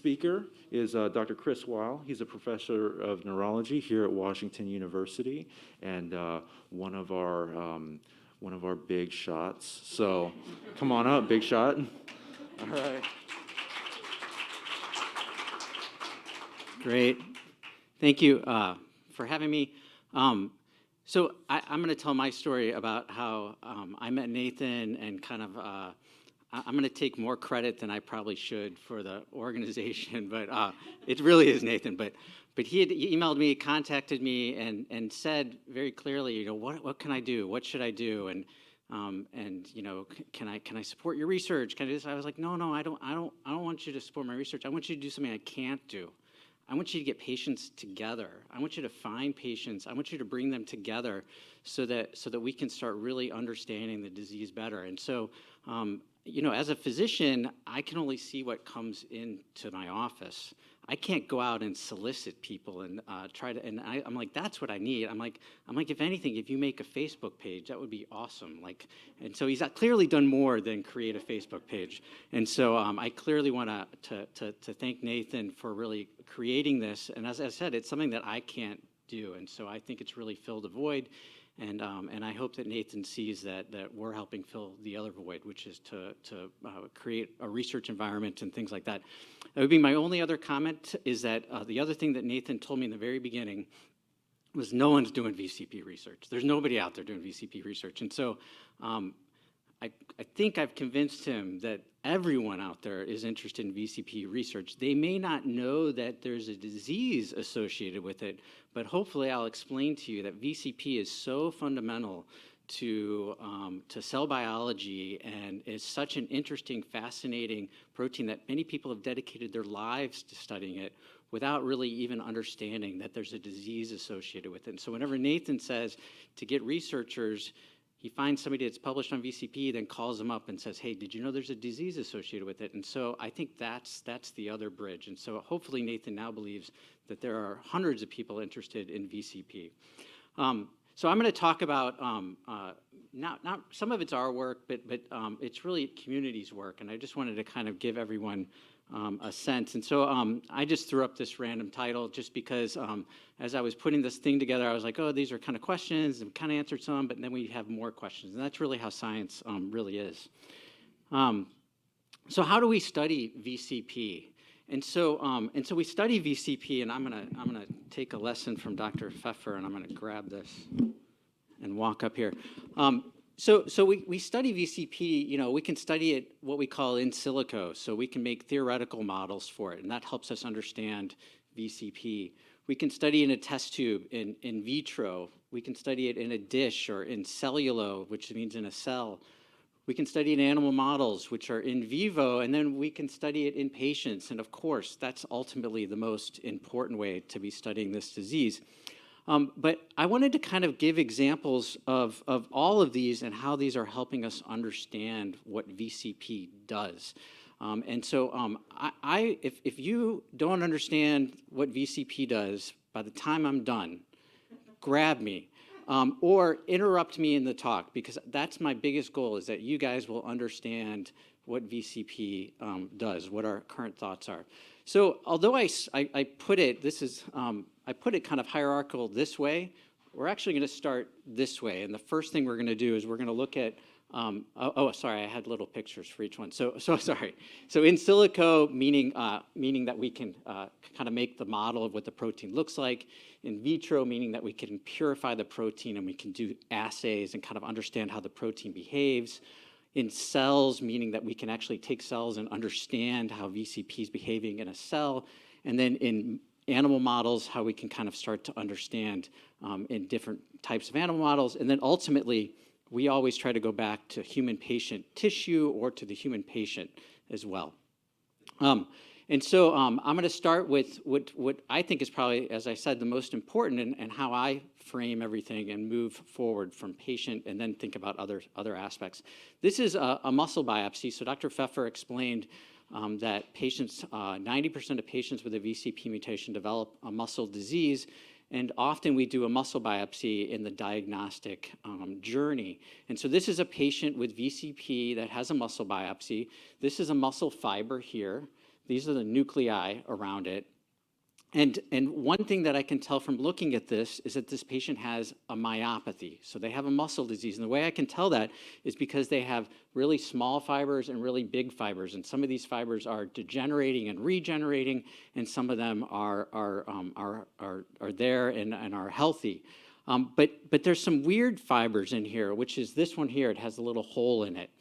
speaker is Dr. Chris Weihl. He's a professor of neurology here at Washington University and one of our big shots. So come on up, big shot. All right. Great. Thank you for having me. So I'm going to tell my story about how I met Nathan and kind of I'm going to take more credit than I probably should for the organization, but it really is Nathan. But he had emailed me, contacted me, and said very clearly, you know, what can I do? What should I do? And you know, can I support your research? Can I do this? I was like, no, I don't want you to support my research. I want you to do something I can't do. I want you to get patients together. I want you to find patients. I want you to bring them together so that we can start really understanding the disease better. And so, you know, as a physician, I can only see what comes into my office. I can't go out and solicit people and try to. And I'm like, that's what I need. I'm like, if anything, if you make a Facebook page, that would be awesome. Like, and so he's clearly done more than create a Facebook page. And so I clearly want to thank Nathan for really creating this. And as I said, it's something that I can't do. And so I think it's really filled a void. And I hope that Nathan sees that we're helping fill the other void, which is to create a research environment and things like that. That would be my only other comment is that the other thing that Nathan told me in the very beginning was no one's doing VCP research. There's nobody out there doing VCP research. And so I think I've convinced him that everyone out there is interested in VCP research. They may not know that there's a disease associated with it, but hopefully I'll explain to you that VCP is so fundamental to cell biology and is such an interesting, fascinating protein that many people have dedicated their lives to studying it without really even understanding that there's a disease associated with it. And so whenever Nathan says to get researchers, he finds somebody that's published on VCP, then calls them up and says, hey, did you know there's a disease associated with it? And so I think that's the other bridge. And so hopefully Nathan now believes that there are hundreds of people interested in VCP. So I'm going to talk about, not some of it's our work, but it's really community's work. And I just wanted to kind of give everyone a sense. And so I just threw up this random title just because as I was putting this thing together, I was like, oh, these are kind of questions, and kind of answered some, but then we have more questions. And that's really how science really is. So how do we study VCP? And so we study VCP, and I'm gonna take a lesson from Dr. Pfeffer, and I'm gonna grab this and walk up here. So we study VCP, you know, we can study it what we call in silico, so we can make theoretical models for it, and that helps us understand VCP. We can study in a test tube in vitro. We can study it in a dish or in cellulo, which means in a cell. We can study in animal models, which are in vivo, and then we can study it in patients. And of course, that's ultimately the most important way to be studying this disease. But I wanted to kind of give examples of all of these and how these are helping us understand what VCP does. And so if you don't understand what VCP does, by the time I'm done, grab me. Or interrupt me in the talk, because that's my biggest goal, is that you guys will understand what VCP does, what our current thoughts are. So although I put it, I put it kind of hierarchical this way, we're actually going to start this way. And the first thing we're going to do is we're going to look at, sorry, I had little pictures for each one. So sorry. So in silico, meaning that we can kind of make the model of what the protein looks like. In vitro, meaning that we can purify the protein and we can do assays and kind of understand how the protein behaves. In cells, meaning that we can actually take cells and understand how VCP is behaving in a cell. And then in animal models, how we can kind of start to understand in different types of animal models. And then ultimately, we always try to go back to human patient tissue or to the human patient as well. And so I'm going to start with what I think is probably, as I said, the most important and how I frame everything and move forward from patient and then think about other aspects. This is a muscle biopsy. So Dr. Pfeffer explained that patients, 90% of patients with a VCP mutation develop a muscle disease. And often we do a muscle biopsy in the diagnostic journey. And so this is a patient with VCP that has a muscle biopsy. This is a muscle fiber here. These are the nuclei around it. And one thing that I can tell from looking at this is that this patient has a myopathy. So they have a muscle disease. And the way I can tell that is because they have really small fibers and really big fibers. And some of these fibers are degenerating and regenerating, and some of them are there and are healthy. But there's some weird fibers in here, which is this one here. It has a little hole in it.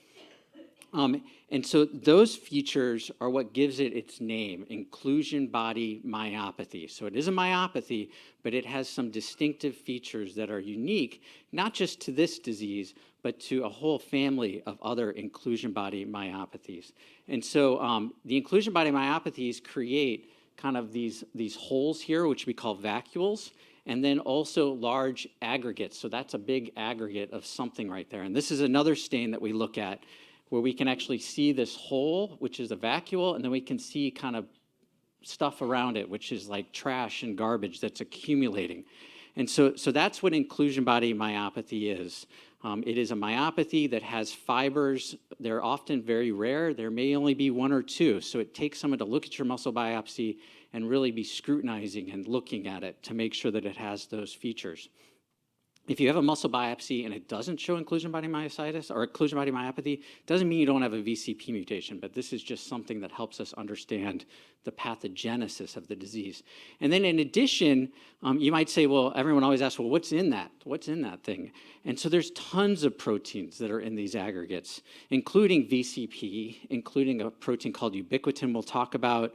And so those features are what gives it its name, inclusion body myopathy. So it is a myopathy, but it has some distinctive features that are unique, not just to this disease, but to a whole family of other inclusion body myopathies. And so the inclusion body myopathies create kind of these holes here, which we call vacuoles, and then also large aggregates. So that's a big aggregate of something right there. And this is another stain that we look at, where we can actually see this hole, which is a vacuole, and then we can see kind of stuff around it, which is like trash and garbage that's accumulating. And so that's what inclusion body myopathy is. It is a myopathy that has fibers. They're often very rare. There may only be one or two. So it takes someone to look at your muscle biopsy and really be scrutinizing and looking at it to make sure that it has those features. If you have a muscle biopsy and it doesn't show inclusion body myositis or inclusion body myopathy, doesn't mean you don't have a VCP mutation, but this is just something that helps us understand the pathogenesis of the disease. And then in addition, you might say, well, everyone always asks, well, what's in that? What's in that thing? And so there's tons of proteins that are in these aggregates, including VCP, including a protein called ubiquitin we'll talk about,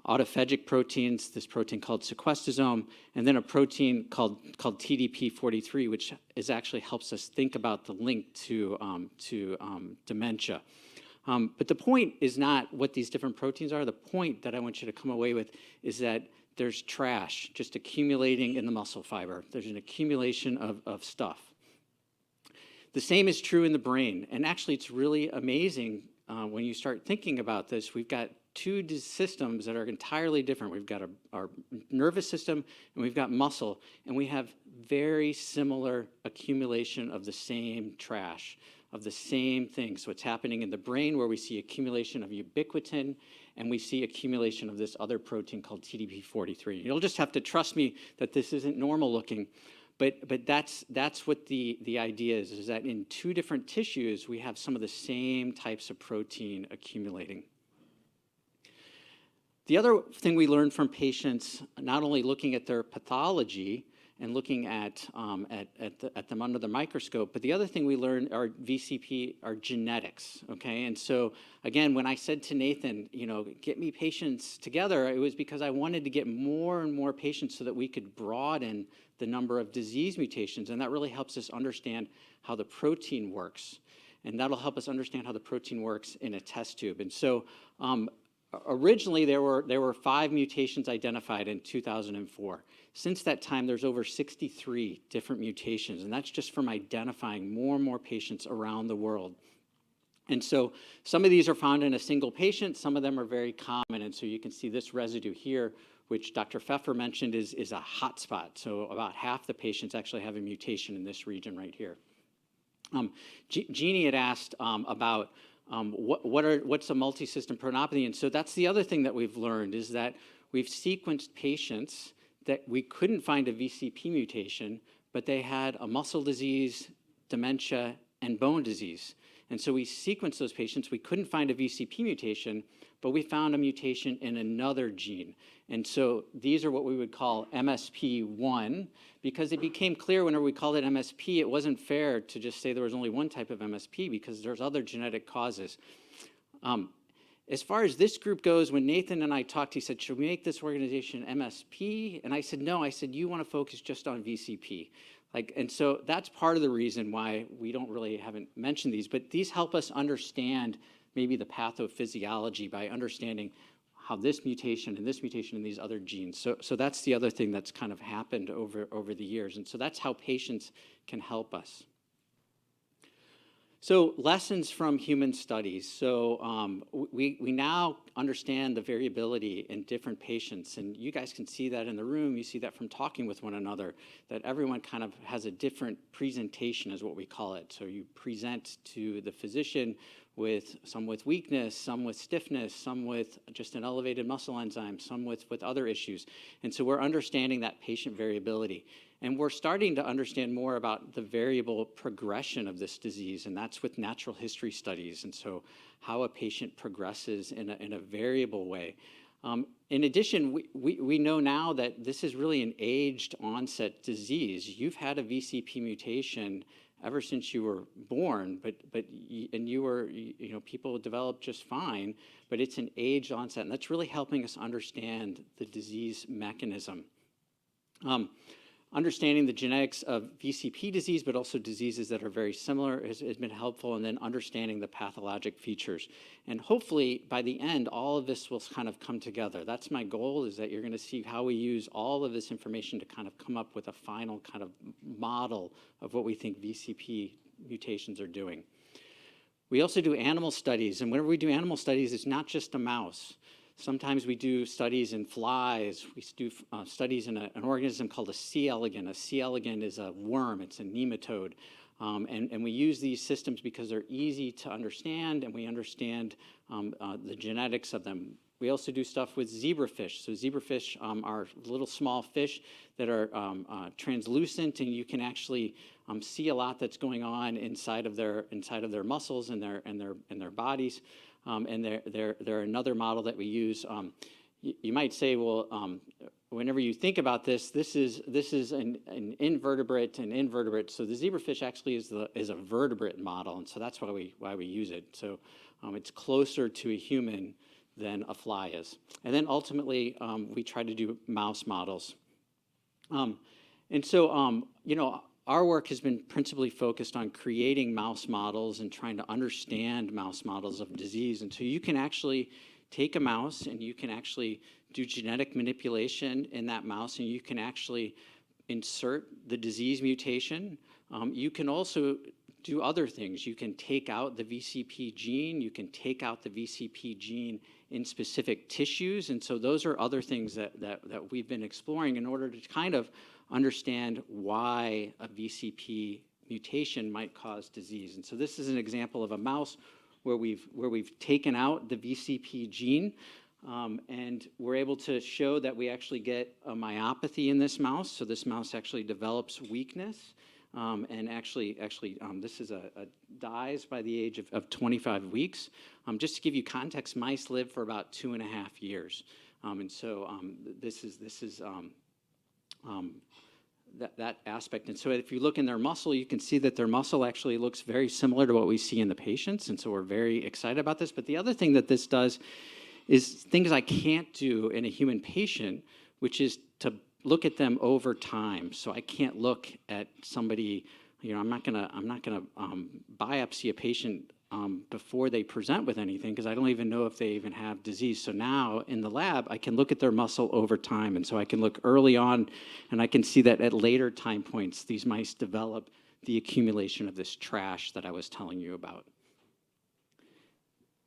autophagic proteins, this protein called sequestosome, and then a protein called TDP43, which actually helps us think about the link to dementia. But the point is not what these different proteins are. The point that I want you to come away with is that there's trash just accumulating in the muscle fiber. There's an accumulation of stuff. The same is true in the brain. And actually, it's really amazing when you start thinking about this. We've got two systems that are entirely different. We've got our nervous system and we've got muscle, and we have very similar accumulation of the same trash, of the same thing. So it's happening in the brain, where we see accumulation of ubiquitin, and we see accumulation of this other protein called TDP43. You'll just have to trust me that this isn't normal looking, but that's what the idea is that in two different tissues, we have some of the same types of protein accumulating. The other thing we learned from patients, not only looking at their pathology and looking at them under the microscope, but the other thing we learned are VCP, are genetics, okay? And so, again, when I said to Nathan, get me patients together, it was because I wanted to get more and more patients so that we could broaden the number of disease mutations, and that really helps us understand how the protein works. And that'll help us understand how the protein works in a test tube. And so, originally, there were 5 mutations identified in 2004. Since that time, there's over 63 different mutations, and that's just from identifying more and more patients around the world. And so some of these are found in a single patient, some of them are very common, and so you can see this residue here, which Dr. Pfeffer mentioned is a hot spot. So about half the patients actually have a mutation in this region right here. Jeannie had asked about what's a multisystem proteinopathy? And so that's the other thing that we've learned, is that we've sequenced patients that we couldn't find a VCP mutation, but they had a muscle disease, dementia, and bone disease. And so we sequenced those patients. We couldn't find a VCP mutation, but we found a mutation in another gene. And so these are what we would call MSP1, because it became clear whenever we called it MSP, it wasn't fair to just say there was only one type of MSP, because there's other genetic causes. As far as this group goes, when Nathan and I talked, he said, should we make this organization MSP? And I said, no. I said, you want to focus just on VCP. And so that's part of the reason why we haven't mentioned these, but these help us understand maybe the pathophysiology by understanding how this mutation and these other genes. So that's the other thing that's kind of happened over the years. And so that's how patients can help us. So lessons from human studies. So we now understand the variability in different patients, and you guys can see that in the room. You see that from talking with one another, that everyone kind of has a different presentation, is what we call it. So you present to the physician some with weakness, some with stiffness, some with just an elevated muscle enzyme, some with other issues. And so we're understanding that patient variability. And we're starting to understand more about the variable progression of this disease, and that's with natural history studies, and so how a patient progresses in a variable way. In addition, we know now that this is really an aged onset disease. You've had a VCP mutation ever since you were born, and you were, people develop just fine, but it's an aged onset, and that's really helping us understand the disease mechanism. Understanding the genetics of VCP disease, but also diseases that are very similar has been helpful, and then understanding the pathologic features. And hopefully, by the end, all of this will kind of come together. That's my goal, is that you're going to see how we use all of this information to kind of come up with a final kind of model of what we think VCP mutations are doing. We also do animal studies, and whenever we do animal studies, it's not just a mouse. Sometimes we do studies in flies. We do studies in an organism called a C. elegans. A C. elegans is a worm. It's a nematode. And we use these systems because they're easy to understand, and we understand the genetics of them. We also do stuff with zebrafish. So zebrafish are little small fish that are translucent, and you can actually see a lot that's going on inside of their muscles and their bodies. And they're another model that we use. You might say, well, whenever you think about this is an invertebrate and invertebrate. So the zebrafish actually is a vertebrate model, and so that's why we use it. So it's closer to a human than a fly is. And then ultimately, we try to do mouse models. And so, our work has been principally focused on creating mouse models and trying to understand mouse models of disease. And so you can actually take a mouse and you can actually do genetic manipulation in that mouse, and you can actually insert the disease mutation. You can also do other things. You can take out the VCP gene. You can take out the VCP gene in specific tissues. And so those are other things that we've been exploring in order to kind of understand why a VCP mutation might cause disease. And so this is an example of a mouse where we've taken out the VCP gene, and we're able to show that we actually get a myopathy in this mouse. So this mouse actually develops weakness, and actually this is dies by the age of 25 weeks. Just to give you context, mice live for about 2.5 years, and so this is that aspect. And so if you look in their muscle, you can see that their muscle actually looks very similar to what we see in the patients, and so we're very excited about this. But the other thing that this does is things I can't do in a human patient, which is to look at them over time. So I can't look at somebody, I'm not gonna biopsy a patient before they present with anything, because I don't even know if they even have disease. So now in the lab, I can look at their muscle over time. And so I can look early on, and I can see that at later time points, these mice develop the accumulation of this trash that I was telling you about.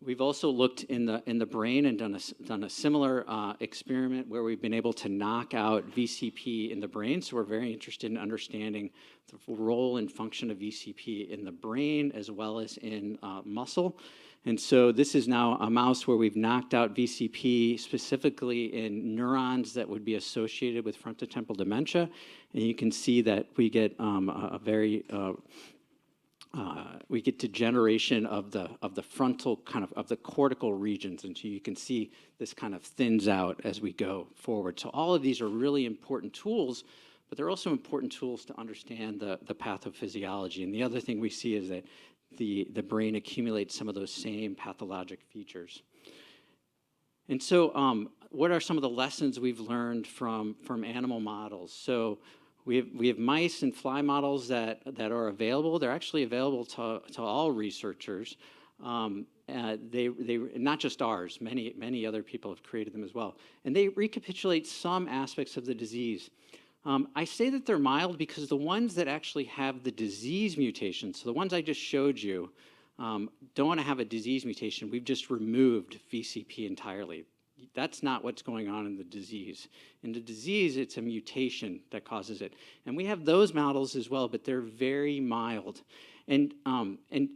We've also looked in the brain and done a similar experiment where we've been able to knock out VCP in the brain. So we're very interested in understanding the role and function of VCP in the brain as well as in muscle. And so this is now a mouse where we've knocked out VCP specifically in neurons that would be associated with frontotemporal dementia. And you can see that we get we get degeneration of the frontal of the cortical regions, and so you can see this kind of thins out as we go forward. So all of these are really important tools, but they're also important tools to understand the pathophysiology. And the other thing we see is that the brain accumulates some of those same pathologic features. And so what are some of the lessons we've learned from animal models? So we have mice and fly models that are available. They're actually available to all researchers. They not just ours. Many other people have created them as well. And they recapitulate some aspects of the disease. I say that they're mild because the ones that actually have the disease mutation, so the ones I just showed you, don't want to have a disease mutation. We've just removed VCP entirely. That's not what's going on in the disease. In the disease, it's a mutation that causes it. And we have those models as well, but they're very mild. And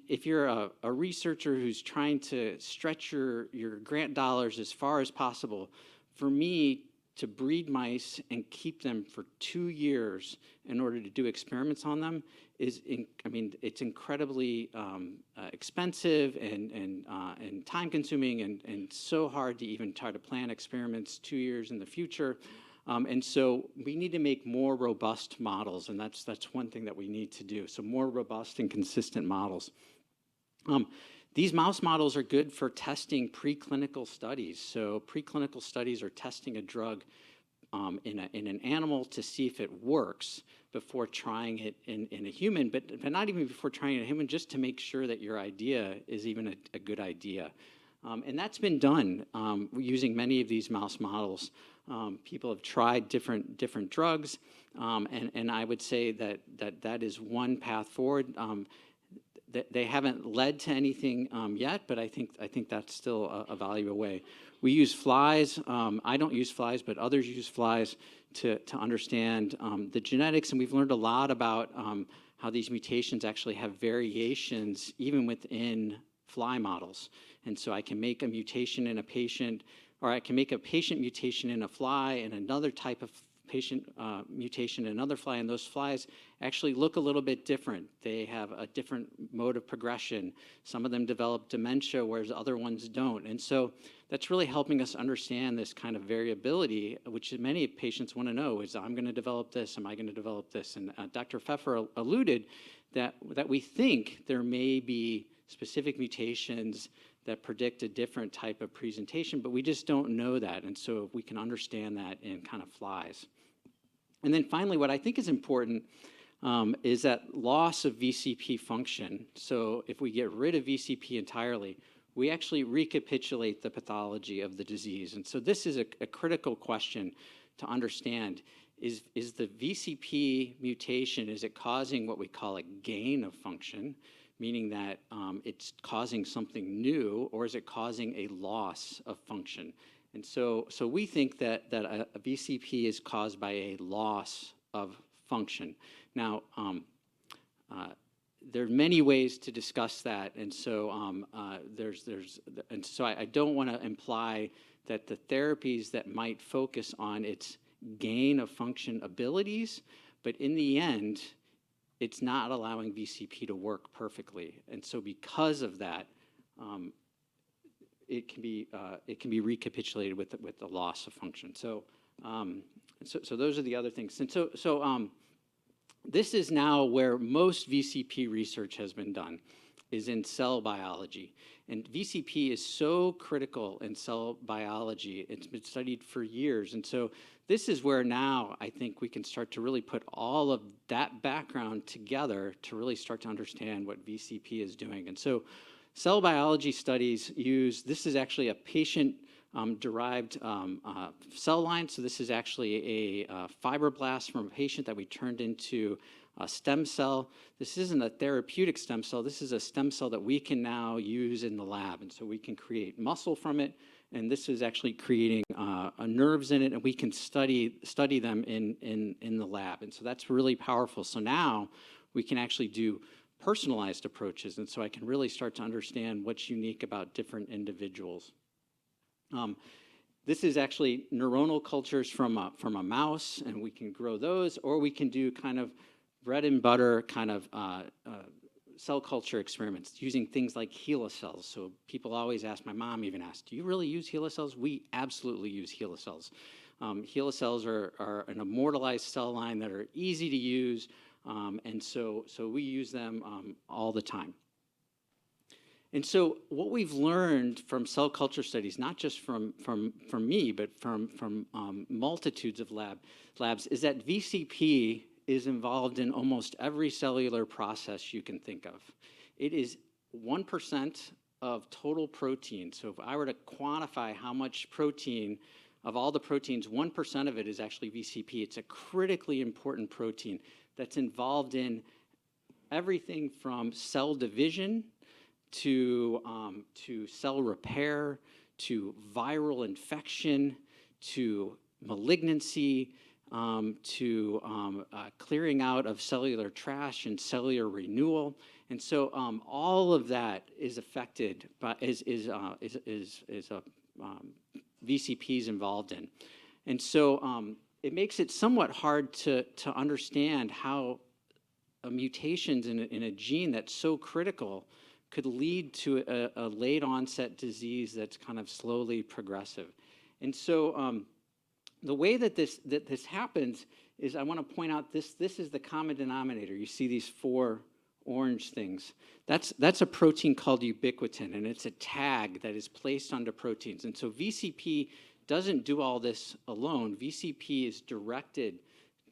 if you're a researcher who's trying to stretch your grant dollars as far as possible, for me, to breed mice and keep them for 2 years in order to do experiments on them it's incredibly expensive and time consuming and so hard to even try to plan experiments 2 years in the future. And so we need to make more robust models, and that's one thing that we need to do. So more robust and consistent models. These mouse models are good for testing preclinical studies. So preclinical studies are testing a drug in an animal to see if it works before trying it in a human, but not even before trying it in a human, just to make sure that your idea is even a good idea. And that's been done using many of these mouse models. People have tried different drugs, and I would say that is one path forward. They haven't led to anything yet, but I think that's still a valuable way. We use flies. I don't use flies, but others use flies to understand the genetics, and we've learned a lot about how these mutations actually have variations even within fly models. And so I can make a mutation in a patient, or I can make a patient mutation in a fly and another type of patient mutation in another fly, and those flies actually look a little bit different. They have a different mode of progression. Some of them develop dementia, whereas other ones don't. And so that's really helping us understand this kind of variability, which many patients want to know is, I'm going to develop this, am I going to develop this? And Dr. Pfeffer alluded that we think there may be specific mutations that predict a different type of presentation, but we just don't know that. And so we can understand that in kind of flies. And then finally, what I think is important is that loss of VCP function. So if we get rid of VCP entirely, we actually recapitulate the pathology of the disease. And so this is a critical question to understand. Is the VCP mutation, is it causing what we call a gain of function, meaning that it's causing something new, or is it causing a loss of function? And so we think that a VCP is caused by a loss of function. Now, there are many ways to discuss that, and so I don't want to imply that the therapies that might focus on its gain of function abilities, but in the end, it's not allowing VCP to work perfectly. And so because of that, it can be recapitulated with the loss of function. So those are the other things. And so this is now where most VCP research has been done, is in cell biology. And VCP is so critical in cell biology. It's been studied for years. And so this is where now I think we can start to really put all of that background together to really start to understand what VCP is doing. And so cell biology studies this is actually a patient derived cell line. So this is actually a fibroblast from a patient that we turned into a stem cell. This isn't a therapeutic stem cell. This is a stem cell that we can now use in the lab. And so we can create muscle from it. And this is actually creating nerves in it, and we can study them in the lab. And so that's really powerful. So now we can actually do personalized approaches. And so I can really start to understand what's unique about different individuals. This is actually neuronal cultures from a mouse, and we can grow those, or we can do kind of bread and butter kind of cell culture experiments using things like HeLa cells. So people always ask, my mom even asked, do you really use HeLa cells? We absolutely use HeLa cells. HeLa cells are an immortalized cell line that are easy to use, and so we use them all the time. And so what we've learned from cell culture studies, not just from me, but from multitudes of labs, is that VCP is involved in almost every cellular process you can think of. It is 1% of total protein. So if I were to quantify how much protein, of all the proteins, 1% of it is actually VCP. It's a critically important protein that's involved in everything from cell division to cell repair, to viral infection, to malignancy, to clearing out of cellular trash and cellular renewal. And so all of that is affected by, VCP is involved in. And so it makes it somewhat hard to understand how mutations in a gene that's so critical could lead to a late onset disease that's kind of slowly progressive. And so the way that this happens is, I want to point out this is the common denominator. You see these 4 orange things. That's a protein called ubiquitin, and it's a tag that is placed onto proteins. And so VCP doesn't do all this alone. VCP is directed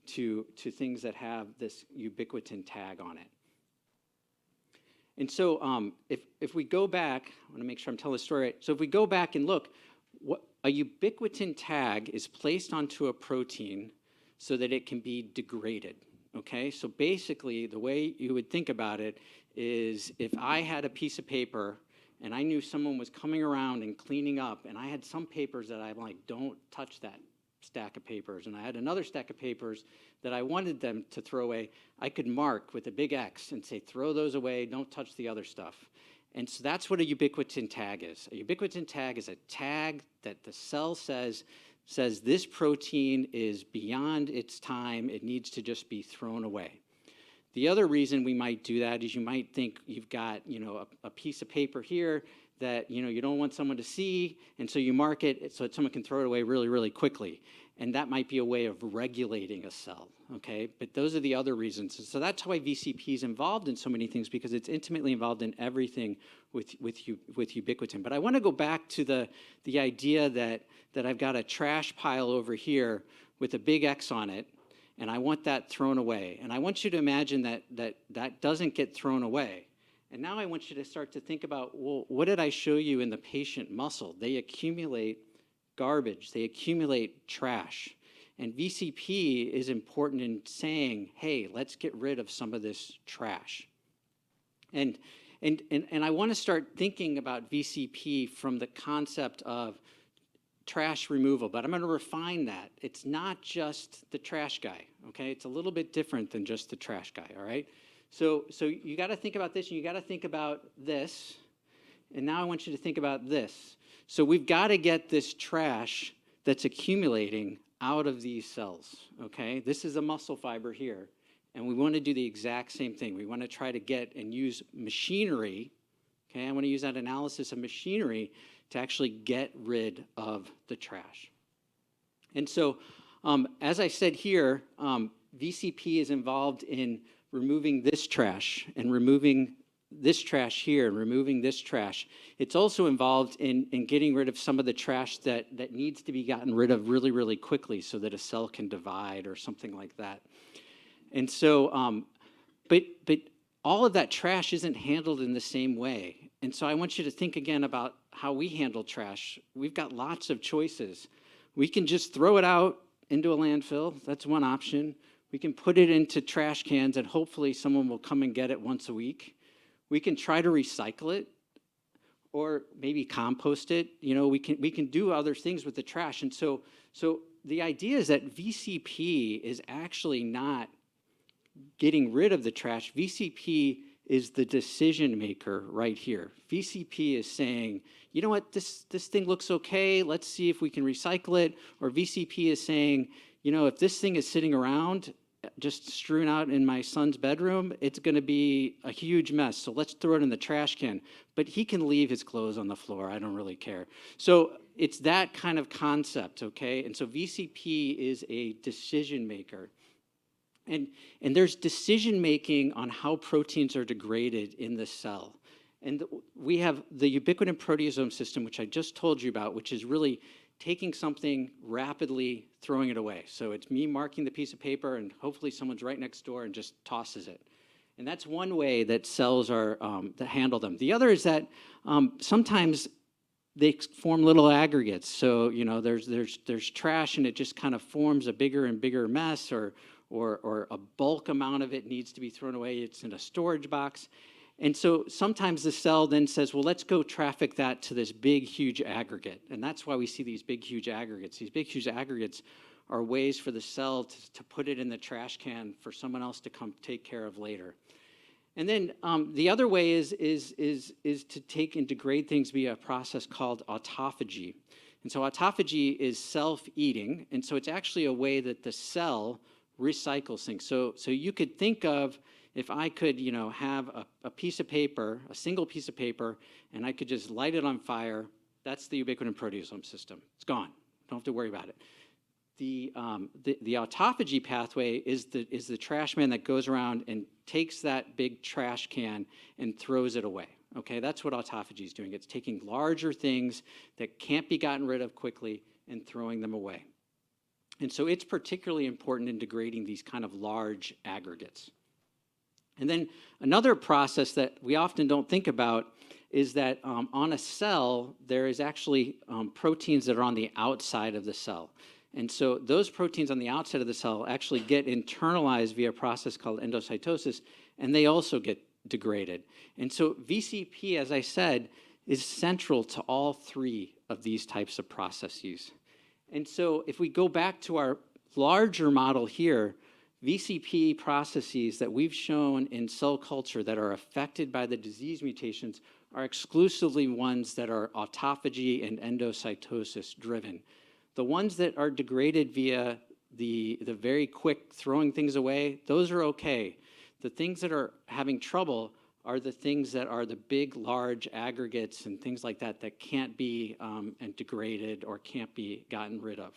to things that have this ubiquitin tag on it. And so if we go back, I want to make sure I'm telling the story right. So if we go back and look, a ubiquitin tag is placed onto a protein so that it can be degraded, okay? So basically, the way you would think about it is, if I had a piece of paper and I knew someone was coming around and cleaning up, and I had some papers that I'm like, don't touch that stack of papers, and I had another stack of papers that I wanted them to throw away, I could mark with a big X and say, throw those away, don't touch the other stuff. And so that's what a ubiquitin tag is. A ubiquitin tag is a tag that the cell says this protein is beyond its time, it needs to just be thrown away. The other reason we might do that is, you might think you've got, a piece of paper here that, you don't want someone to see, and so you mark it so that someone can throw it away really, really quickly. And that might be a way of regulating a cell, okay? But those are the other reasons. So that's why VCP is involved in so many things, because it's intimately involved in everything with ubiquitin. But I want to go back to the idea that I've got a trash pile over here with a big X on it, and I want that thrown away. And I want you to imagine that doesn't get thrown away. And now I want you to start to think about, well, what did I show you in the patient muscle? They accumulate garbage, they accumulate trash. And VCP is important in saying, hey, let's get rid of some of this trash. And I want to start thinking about VCP from the concept of trash removal, but I'm going to refine that. It's not just the trash guy, okay? It's a little bit different than just the trash guy, all right? So you got to think about this, and you got to think about this, and now I want you to think about this. So we've got to get this trash that's accumulating out of these cells, okay? This is a muscle fiber here, and we want to do the exact same thing. We want to try to get and use machinery, okay? I want to use that analysis of machinery to actually get rid of the trash. And so, as I said here, VCP is involved in removing this trash and removing this trash here and removing this trash. It's also involved in getting rid of some of the trash that needs to be gotten rid of really, really quickly so that a cell can divide or something like that. And so, but all of that trash isn't handled in the same way. And so I want you to think again about how we handle trash. We've got lots of choices. We can just throw it out into a landfill. That's one option. We can put it into trash cans and hopefully someone will come and get it once a week. We can try to recycle it or maybe compost it. We can do other things with the trash. And so the idea is that VCP is actually not getting rid of the trash. VCP is the decision maker right here. VCP is saying, you know what, this thing looks okay, let's see if we can recycle it. Or VCP is saying, if this thing is sitting around just strewn out in my son's bedroom, it's going to be a huge mess, so let's throw it in the trash can. But he can leave his clothes on the floor, I don't really care. So it's that kind of concept, okay? And so VCP is a decision maker. And there's decision making on how proteins are degraded in the cell. And we have the ubiquitin proteasome system, which I just told you about, which is really taking something rapidly, throwing it away. So it's me marking the piece of paper, and hopefully someone's right next door and just tosses it. And that's one way that cells are that handle them. The other is that sometimes they form little aggregates. So there's trash, and it just kind of forms a bigger and bigger mess, or a bulk amount of it needs to be thrown away. It's in a storage box. And so sometimes the cell then says, well, let's go traffic that to this big, huge aggregate. And that's why we see these big, huge aggregates. These big, huge aggregates are ways for the cell to put it in the trash can for someone else to come take care of later. And then the other way is to take and degrade things via a process called autophagy. And so autophagy is self-eating, and so it's actually a way that the cell recycles things. So you could think of, if I could, have a piece of paper, a single piece of paper, and I could just light it on fire, that's the ubiquitin proteasome system. It's gone. Don't have to worry about it. The autophagy pathway is the trash man that goes around and takes that big trash can and throws it away. Okay, that's what autophagy is doing. It's taking larger things that can't be gotten rid of quickly and throwing them away. And so it's particularly important in degrading these kind of large aggregates. And then another process that we often don't think about is that on a cell, there is actually proteins that are on the outside of the cell. And so those proteins on the outside of the cell actually get internalized via a process called endocytosis, and they also get degraded. And so VCP, as I said, is central to all three of these types of processes. And so if we go back to our larger model here, VCP processes that we've shown in cell culture that are affected by the disease mutations are exclusively ones that are autophagy and endocytosis driven. The ones that are degraded via the very quick throwing things away, those are okay. The things that are having trouble are the things that are the big, large aggregates and things like that that can't be degraded or can't be gotten rid of.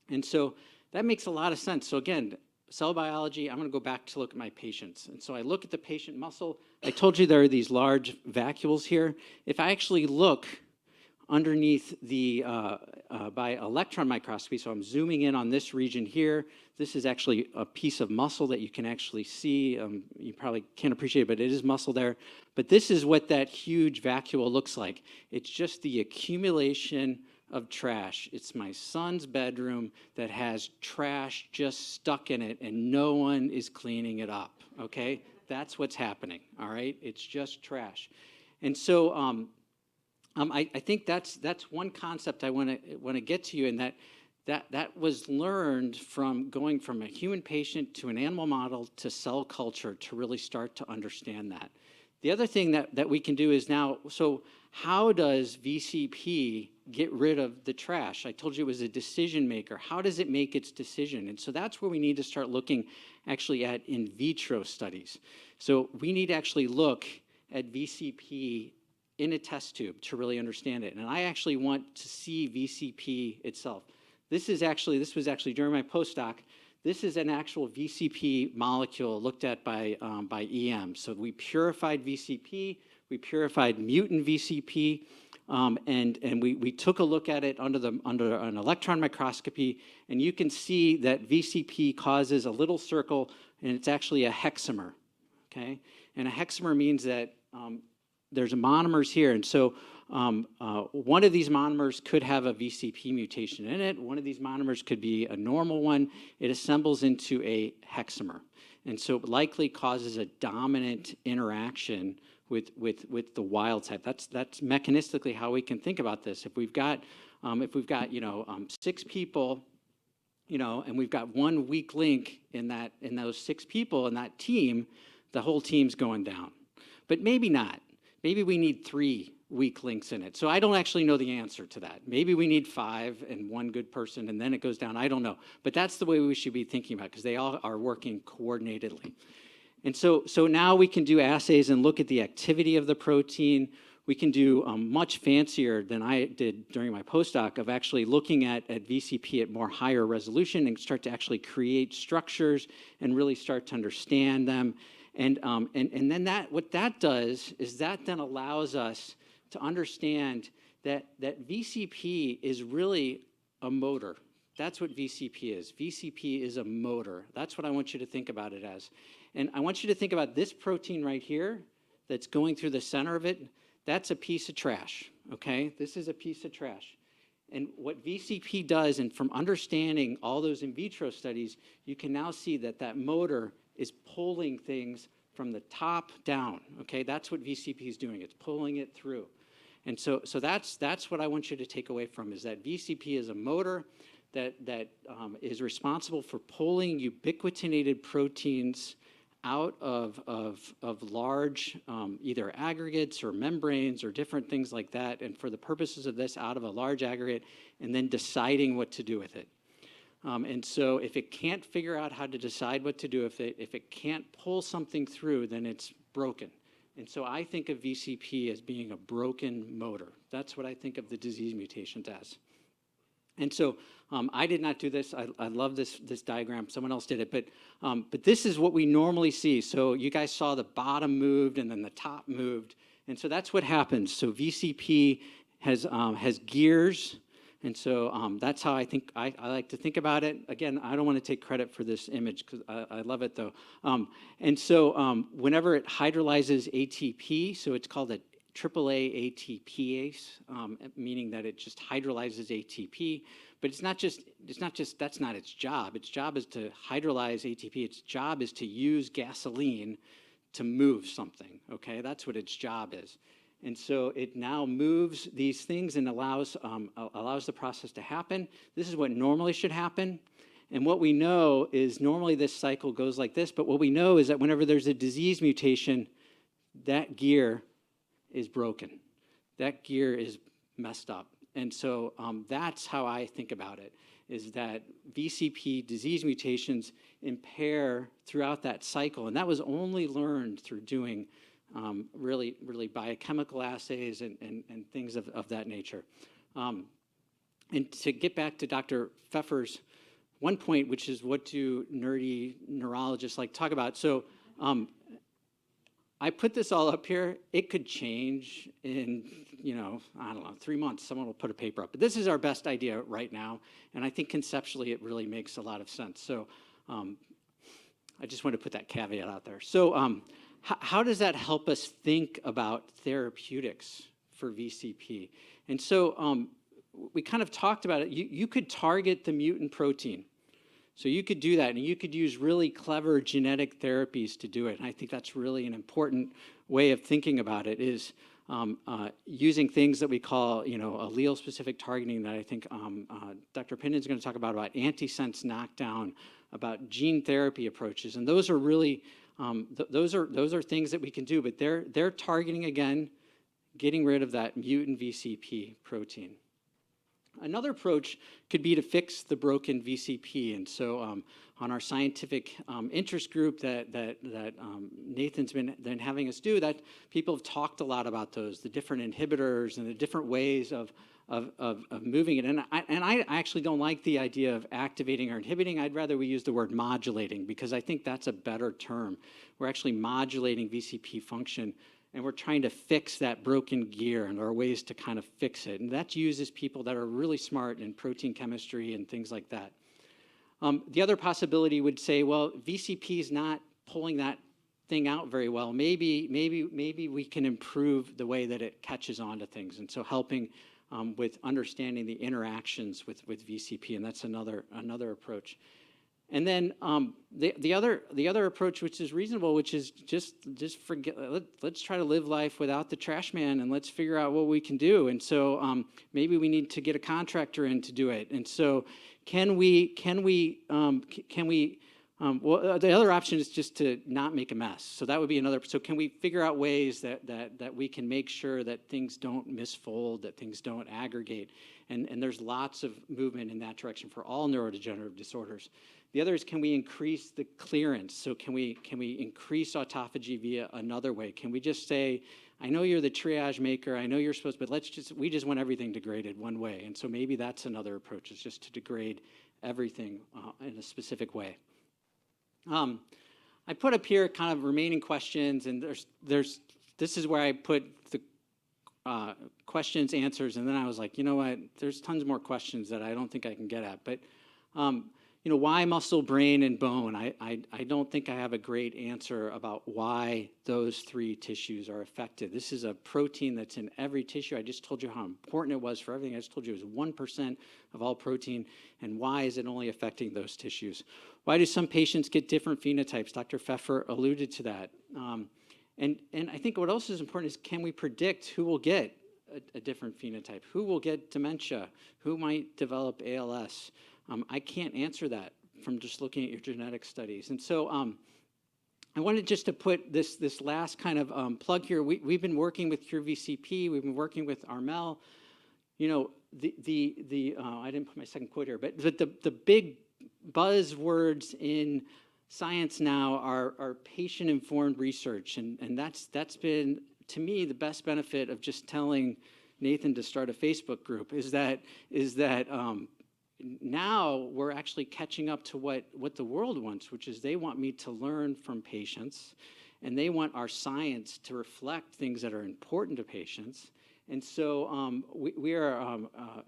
And so that makes a lot of sense. So again, cell biology, I'm going to go back to look at my patients. And so I look at the patient muscle. I told you there are these large vacuoles here. If I actually look underneath the, by electron microscopy, so I'm zooming in on this region here. This is actually a piece of muscle that you can actually see. You probably can't appreciate it, but it is muscle there. But this is what that huge vacuole looks like. It's just the accumulation of trash. It's my son's bedroom that has trash just stuck in it, and no one is cleaning it up, okay? That's what's happening, all right? It's just trash. And so I think that's one concept I want to get to you, and that was learned from going from a human patient to an animal model to cell culture to really start to understand that. The other thing that we can do is now, so how does VCP get rid of the trash? I told you it was a decision maker. How does it make its decision? And so that's where we need to start looking actually at in vitro studies. So we need to actually look at VCP in a test tube to really understand it. And I actually want to see VCP itself. This was actually during my postdoc. This is an actual VCP molecule looked at by EM. So we purified VCP, we purified mutant VCP, and we took a look at it under an electron microscopy, and you can see that VCP causes a little circle, and it's actually a hexamer, okay? And a hexamer means that there's monomers here, and so one of these monomers could have a VCP mutation in it. One of these monomers could be a normal one. It assembles into a hexamer, and so it likely causes a dominant interaction with the wild type. That's mechanistically how we can think about this. If we've got 6 people, and we've got one weak link in those 6 people in that team, the whole team's going down. But maybe not. Maybe we need 3 weak links in it. So I don't actually know the answer to that. Maybe we need 5 and 1 good person, and then it goes down. I don't know. But that's the way we should be thinking about it, because they all are working coordinatedly. And so now we can do assays and look at the activity of the protein. We can do much fancier than I did during my postdoc of actually looking at VCP at more higher resolution and start to actually create structures and really start to understand them. And then what that does is that then allows us to understand that VCP is really a motor. That's what VCP is. VCP is a motor. That's what I want you to think about it as. And I want you to think about this protein right here that's going through the center of it. That's a piece of trash, okay? This is a piece of trash. And what VCP does, and from understanding all those in vitro studies, you can now see that motor is pulling things from the top down, okay? That's what VCP is doing. It's pulling it through. And so that's what I want you to take away from, is that VCP is a motor that is responsible for pulling ubiquitinated proteins out of large either aggregates or membranes or different things like that, and for the purposes of this, out of a large aggregate, and then deciding what to do with it. And so if it can't figure out how to decide what to do with it, if it can't pull something through, then it's broken. And so I think of VCP as being a broken motor. That's what I think of the disease mutations as. And so I did not do this. I love this diagram. Someone else did it. But this is what we normally see. So you guys saw the bottom moved and then the top moved. And so that's what happens. So VCP has gears. And so that's how I think I like to think about it. Again, I don't want to take credit for this image because I love it though. And so whenever it hydrolyzes ATP, so it's called a AAA ATPase, meaning that it just hydrolyzes ATP. But it's not just that's not its job. Its job is to hydrolyze ATP. Its job is to use gasoline to move something. Okay, that's what its job is. And so it now moves these things and allows the process to happen. This is what normally should happen. And what we know is normally this cycle goes like this, but what we know is that whenever there's a disease mutation, that gear is broken. That gear is messed up. And so that's how I think about it, is that VCP disease mutations impair throughout that cycle. And that was only learned through doing really biochemical assays and things of that nature. And to get back to Dr. Pfeffer's one point, which is what do nerdy neurologists like to talk about. So I put this all up here. It could change in, I don't know, 3 months. Someone will put a paper up. But this is our best idea right now. And I think conceptually it really makes a lot of sense. So I just want to put that caveat out there. So how does that help us think about therapeutics for VCP? And so we kind of talked about it. You could target the mutant protein. So you could do that, and you could use really clever genetic therapies to do it. And I think that's really an important way of thinking about it, is using things that we call, allele-specific targeting that I think Dr. Pinden's going to talk about antisense knockdown, about gene therapy approaches. And those are really, those are things that we can do, but they're targeting, again, getting rid of that mutant VCP protein. Another approach could be to fix the broken VCP. And so on our scientific interest group that Nathan's been having us do, that people have talked a lot about those, the different inhibitors and the different ways of moving it. And I actually don't like the idea of activating or inhibiting. I'd rather we use the word modulating, because I think that's a better term. We're actually modulating VCP function, and we're trying to fix that broken gear, and there are ways to kind of fix it. And that uses people that are really smart in protein chemistry and things like that. The other possibility would say, well, VCP is not pulling that thing out very well. Maybe we can improve the way that it catches on to things, and so helping with understanding the interactions with VCP, and that's another approach. And then the other approach, which is reasonable, which is just forget. Let's try to live life without the trash man, and let's figure out what we can do. And so maybe we need to get a contractor in to do it. And so can we? Well, the other option is just to not make a mess. So that would be another. So can we figure out ways that we can make sure that things don't misfold, that things don't aggregate? And there's lots of movement in that direction for all neurodegenerative disorders. The other is, can we increase the clearance? So can we increase autophagy via another way? Can we just say, I know you're the triage maker, I know you're supposed, but we just want everything degraded one way. And so maybe that's another approach, is just to degrade everything in a specific way. I put up here kind of remaining questions, and this is where I put the questions, answers, and then I was like, you know what, there's tons more questions that I don't think I can get at. But why muscle, brain, and bone? I don't think I have a great answer about why those three tissues are affected. This is a protein that's in every tissue. I just told you how important it was for everything. I just told you it was 1% of all protein. And why is it only affecting those tissues? Why do some patients get different phenotypes? Dr. Pfeffer alluded to that. And I think what else is important is, can we predict who will get a different phenotype? Who will get dementia? Who might develop ALS? I can't answer that from just looking at your genetic studies. And so I wanted just to put this last kind of plug here. We've been working with Cure VCP. We've been working with Armel. You know, I didn't put my second quote here, but the big buzzwords in science now are patient-informed research, and that's been, to me, the best benefit of just telling Nathan to start a Facebook group is that now we're actually catching up to what the world wants, which is they want me to learn from patients, and they want our science to reflect things that are important to patients. And so we are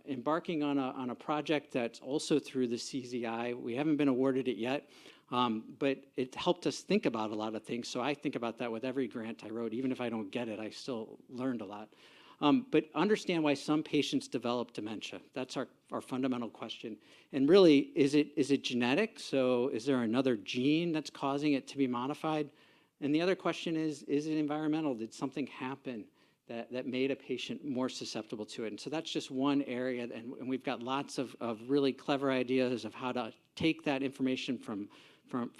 embarking on a project that's also through the CZI. We haven't been awarded it yet, but it helped us think about a lot of things. So I think about that with every grant I wrote. Even if I don't get it, I still learned a lot. But understand why some patients develop dementia. That's our fundamental question. And really, is it genetic? So is there another gene that's causing it to be modified? And the other question is it environmental? Did something happen that made a patient more susceptible to it? And so that's just one area, and we've got lots of really clever ideas of how to take that information from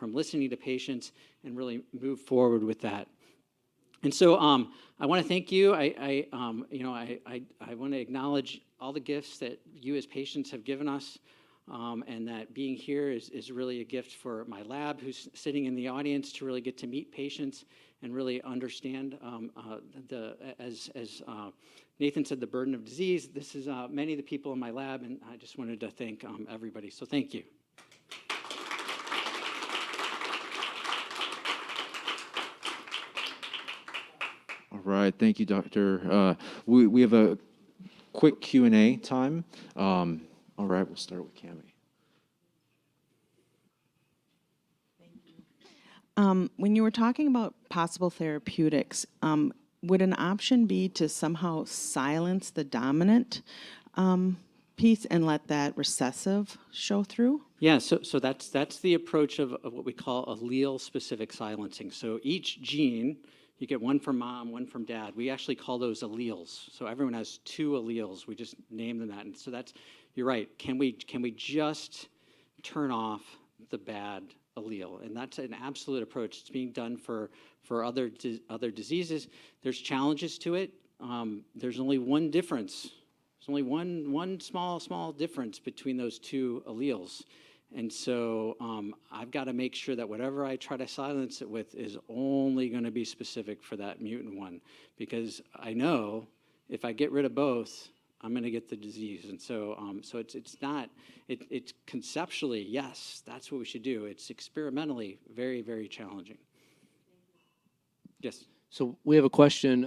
listening to patients and really move forward with that. And so I want to thank you. I want to acknowledge all the gifts that you as patients have given us, and that being here is really a gift for my lab, who's sitting in the audience, to really get to meet patients and really understand as Nathan said, the burden of disease. This is many of the people in my lab, and I just wanted to thank everybody. So thank you. All right, thank you, Doctor. We have a quick Q&A time. All right, we'll start with Cami. When you were talking about possible therapeutics, would an option be to somehow silence the dominant piece and let that recessive show through? Yeah, so that's the approach of what we call allele-specific silencing. So each gene, you get one from mom, one from dad. We actually call those alleles. So everyone has two alleles. We just name them that. And so that's, you're right. Can we just turn off the bad allele? And that's an absolute approach. It's being done for other diseases. There's challenges to it. There's only one difference. There's only one small difference between those two alleles. And so I've got to make sure that whatever I try to silence it with is only going to be specific for that mutant one, because I know if I get rid of both, I'm going to get the disease. And so it's conceptually, yes, that's what we should do. It's experimentally very, very challenging. Yes. So we have a question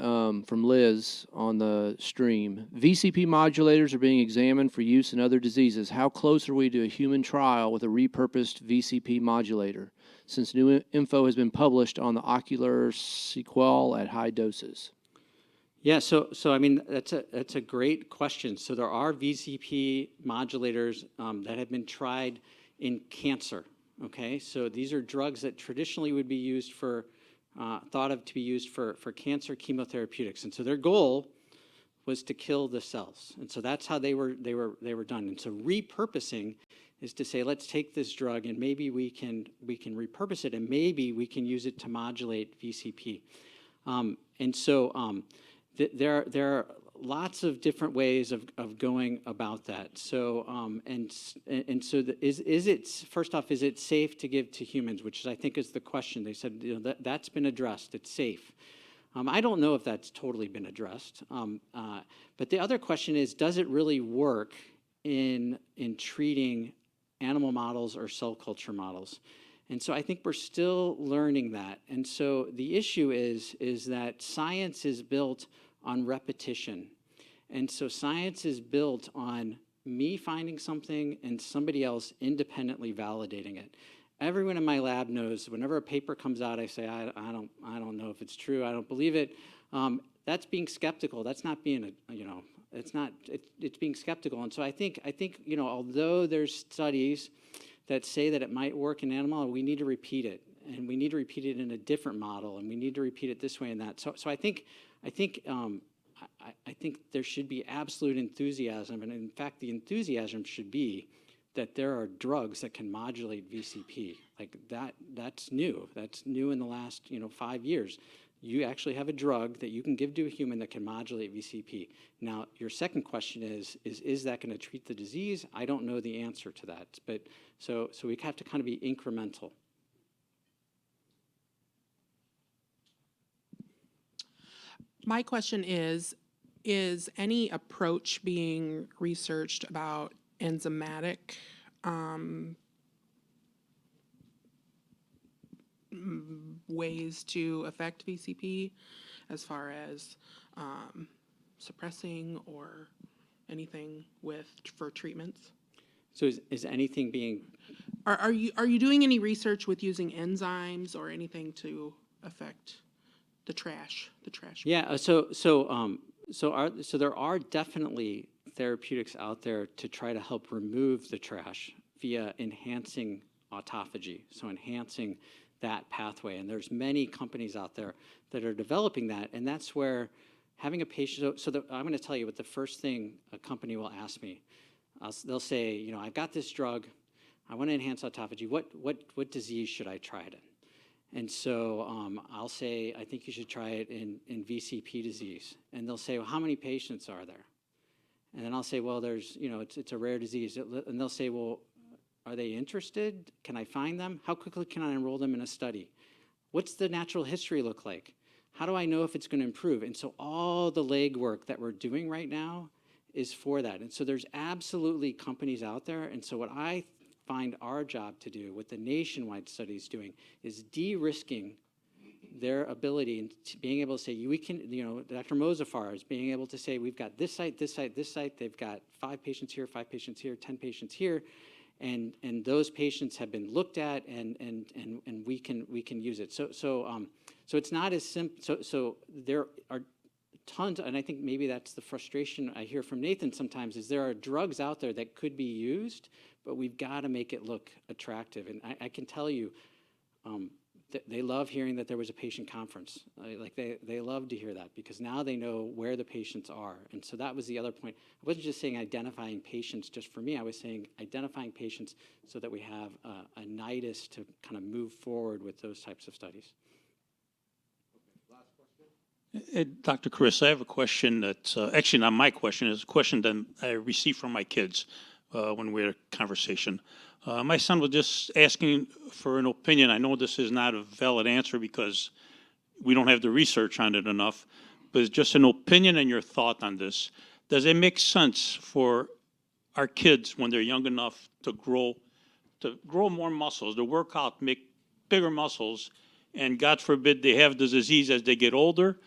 from Liz on the stream. VCP modulators are being examined for use in other diseases. How close are we to a human trial with a repurposed VCP modulator, since new info has been published on the ocular sequelae at high doses? Yeah, so I mean, that's a great question. So there are VCP modulators that have been tried in cancer, okay? So these are drugs that traditionally would be used for thought of to be used for cancer chemotherapeutics. And so their goal was to kill the cells. And so that's how they were done. And so repurposing is to say, let's take this drug and maybe we can repurpose it, and maybe we can use it to modulate VCP. And so there are lots of different ways of going about that. So is it, first off, is it safe to give to humans, which I think is the question. They said, you know, that's been addressed. It's safe. I don't know if that's totally been addressed. But the other question is, does it really work in treating animal models or cell culture models? And so I think we're still learning that. And so the issue is that science is built on repetition. And so science is built on me finding something and somebody else independently validating it. Everyone in my lab knows whenever a paper comes out, I say, I don't know if it's true. I don't believe it. That's being skeptical. That's not being it's being skeptical. And so I think, you know, although there's studies that say that it might work in animal, we need to repeat it. And we need to repeat it in a different model, and we need to repeat it this way and that. So I think there should be absolute enthusiasm, and in fact, the enthusiasm should be that there are drugs that can modulate VCP. Like that's new. That's new in the last 5 years. You actually have a drug that you can give to a human that can modulate VCP. Now, your second question is that going to treat the disease? I don't know the answer to that, but so we have to kind of be incremental. My question is any approach being researched about enzymatic ways to affect VCP as far as suppressing or anything for treatments? So is anything being? Are you doing any research with using enzymes or anything to affect the trash? Yeah. So there are definitely therapeutics out there to try to help remove the trash via enhancing autophagy. So enhancing that pathway, and there's many companies out there that are developing that, and that's where having a patient. I'm going to tell you what the first thing a company will ask me. They'll say, I've got this drug, I want to enhance autophagy. What disease should I try it in? And so I'll say, I think you should try it in VCP disease. And they'll say, well, how many patients are there? And then I'll say, well, there's, it's a rare disease. And they'll say, well, are they interested? Can I find them? How quickly can I enroll them in a study? What's the natural history look like? How do I know if it's going to improve? And so all the legwork that we're doing right now is for that. And so there's absolutely companies out there. And so what I find our job to do, what the nationwide study is doing, is de-risking their ability and being able to say, we can, Dr. Mozafar is being able to say, we've got this site, this site, this site. They've got 5 patients here, 5 patients here, 10 patients here. And those patients have been looked at, and we can use it. So it's not as simple. So there are tons, and I think maybe that's the frustration I hear from Nathan sometimes, is there are drugs out there that could be used, but we've got to make it look attractive. And I can tell you, they love hearing that there was a patient conference. They love to hear that, because now they know where the patients are. And so that was the other point. I wasn't just saying identifying patients just for me. I was saying identifying patients so that we have a nidus to kind of move forward with those types of studies. Dr. Chris, I have a question that's actually not my question. It's a question that I received from my kids when we had a conversation. My son was just asking for an opinion. I know this is not a valid answer because we don't have the research on it enough, but it's just an opinion and your thought on this. Does it make sense for our kids when they're young enough to grow more muscles, to work out, make bigger muscles, and God forbid they have the disease as they get older?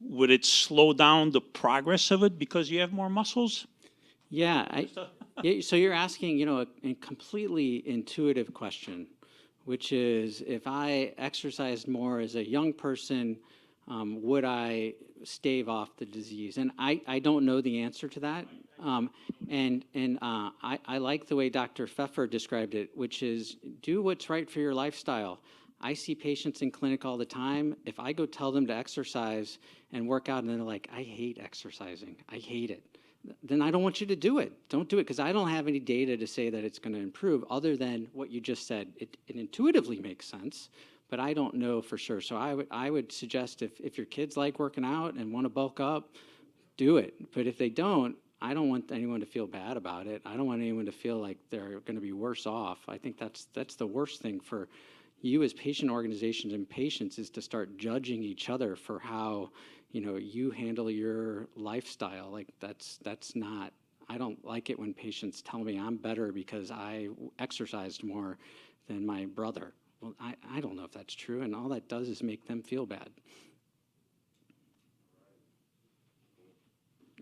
Would it slow down the progress of it because you have more muscles? Yeah, so you're asking, a completely intuitive question, which is, if I exercised more as a young person, would I stave off the disease? And I don't know the answer to that. I like the way Dr. Pfeffer described it, which is do what's right for your lifestyle. I see patients in clinic all the time. If I go tell them to exercise and work out and they're like, I hate exercising, I hate it, then I don't want you to do it. Don't do it, because I don't have any data to say that it's going to improve other than what you just said. It intuitively makes sense, but I don't know for sure. So I would suggest if your kids like working out and want to bulk up, do it. But if they don't, I don't want anyone to feel bad about it. I don't want anyone to feel like they're going to be worse off. I think that's the worst thing for you as patient organizations and patients, is to start judging each other for how you handle your lifestyle. Like that's not, I don't like it when patients tell me I'm better because I exercised more than my brother. Well, I don't know if that's true, and all that does is make them feel bad.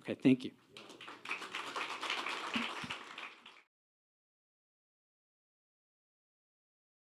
Okay, thank you.